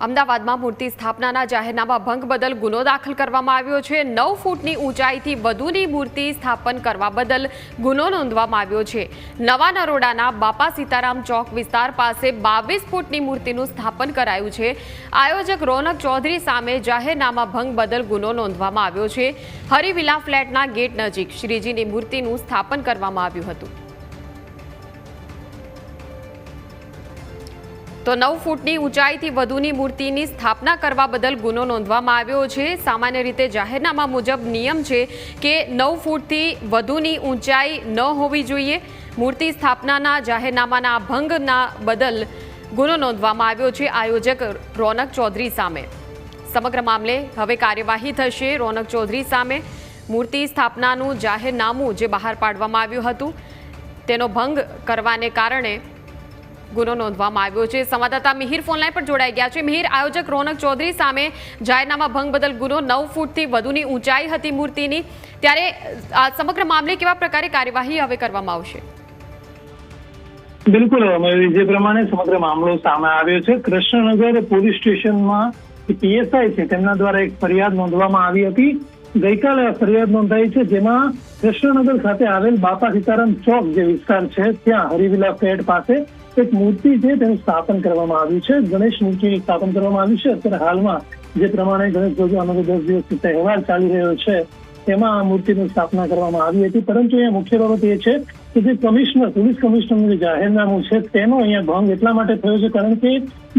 અમદાવાદમાં મૂર્તિ સ્થાપનાના જાહેરનામા ભંગ બદલ ગુનો દાખલ કરવામાં આવ્યો છે। 9 ફૂટની ઊંચાઈથી વધુની મૂર્તિ સ્થાપન કરવા બદલ ગુનો નોંધવામાં આવ્યો છે। નવા નરોડાના બાપા સીતારામ ચોક વિસ્તાર પાસે 22 ફૂટની મૂર્તિનું સ્થાપન કરાયું છે। આયોજક રોનક ચૌધરી સામે જાહેરનામા ભંગ બદલ ગુનો નોંધવામાં આવ્યો છે। હરિવિલા ફ્લેટના ગેટ નજીક શ્રીજીની મૂર્તિનું સ્થાપન કરવામાં આવ્યું હતું। તો 9 ફૂટની ઊંચાઈથી વધુની મૂર્તિની સ્થાપના કરવા બદલ ગુનો નોંધવામાં આવ્યો છે। સામાન્ય રીતે જાહેરનામા મુજબ નિયમ છે કે 9 ફૂટથી વધુની ઊંચાઈ ન હોવી જોઈએ। મૂર્તિ સ્થાપનાના જાહેરનામાના ભંગના બદલ ગુનો નોંધવામાં આવ્યો છે આયોજક રોનક ચૌધરી સામે। સમગ્ર મામલે હવે કાર્યવાહી થશે। રોનક ચૌધરી સામે મૂર્તિ સ્થાપનાનું જાહેરનામું જે બહાર પાડવામાં આવ્યું હતું તેનો ભંગ કરવાને કારણે ગુનો નોંધવામાં આવ્યો છે। સંવાદદાતા મિહિર ફોનલાઈન પર જોડાઈ ગયા છે। મિહિર, આયોજક રોનક ચૌધરી સામે જાહેરનામા ભંગ બદલ ગુનો, 9 ફૂટથી વધુની ઊંચાઈ હતી મૂર્તિની, ત્યારે આ સમગ્ર મામલે કેવા પ્રકારે કાર્યવાહી હવે કરવામાં આવશે? બિલકુલ, જે પ્રમાણે સમગ્ર મામલો સામે આવ્યો છે, કૃષ્ણનગર પોલીસ સ્ટેશનમાં પીએસઆઈ છે તેમના દ્વારા એક ફરિયાદ નોંધવામાં આવી હતી। ગઈકાલે ફરિયાદ નોંધાઈ છે, જેમાં કૃષ્ણનગર ખાતે આવેલ બાપા સીતારામ ચોક જે વિસ્તાર છે ત્યાં હરિવિલા ફ્લેટ પાસે એક મૂર્તિ છે તેનું સ્થાપન કરવામાં આવ્યું છે। ગણેશ મૂર્તિનું સ્થાપન કરવામાં આવ્યું છે। અત્યારે હાલમાં જે પ્રમાણે ગણેશ ભગવાનનો 10 દિવસથી તહેવાર ચાલી રહ્યો છે તેમાં આ મૂર્તિની સ્થાપના કરવામાં આવી હતી, પરંતુ અહીંયા મુખ્ય બાબત એ છે કે જે પોલીસ કમિશનરનું જે જાહેરનામું છે તેનો અહીંયા ભંગ એટલા માટે થયો છે કારણ કે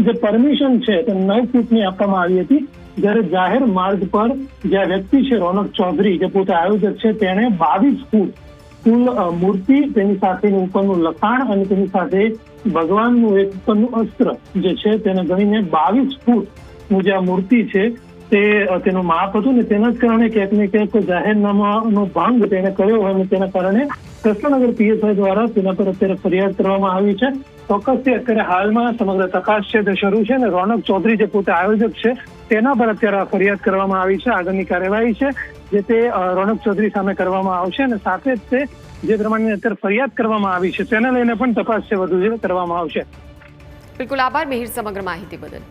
જે પરમિશન છે તે 9 ફૂટની આપવામાં આવી હતી, જ્યારે જાહેર માર્ગ પર જે વ્યક્તિ છે રોનક ચૌધરી જે પોતે આયોજક છે તેણે 22 ફૂટ કુલ મૂર્તિ, તેની સાથેનું ઉપરનું લખાણ અને તેની સાથે ભગવાનનું એક ઉપરનું અસ્ત્ર જે છે તેને ગણીને 22 ફૂટનું જે આ મૂર્તિ છે તેનું માપ હતું ને તેના જ કારણે ક્યાંક ને ક્યાંક જાહેરનામાનો ભંગ તેને કર્યો હોય અને તેના કારણે કૃષ્ણનગર પીએસઆઈ દ્વારા તેના પર અત્યારે ફરિયાદ કરવામાં આવી છે। ચોક્કસથી અત્યારે હાલમાં સમગ્ર તપાસ છે તે શરૂ છે અને રોનક ચૌધરી જે પોતે આયોજક છે તેના પર અત્યારે ફરિયાદ કરવામાં આવી છે। આગળની કાર્યવાહી છે જે તે રોનક ચૌધરી સામે કરવામાં આવશે અને સાથે જ તે જે પ્રમાણે અત્યારે ફરિયાદ કરવામાં આવી છે તેને લઈને પણ તપાસ છે વધુ કરવામાં આવશે। બિલકુલ, આભાર મિહિર સમગ્ર માહિતી બદલ।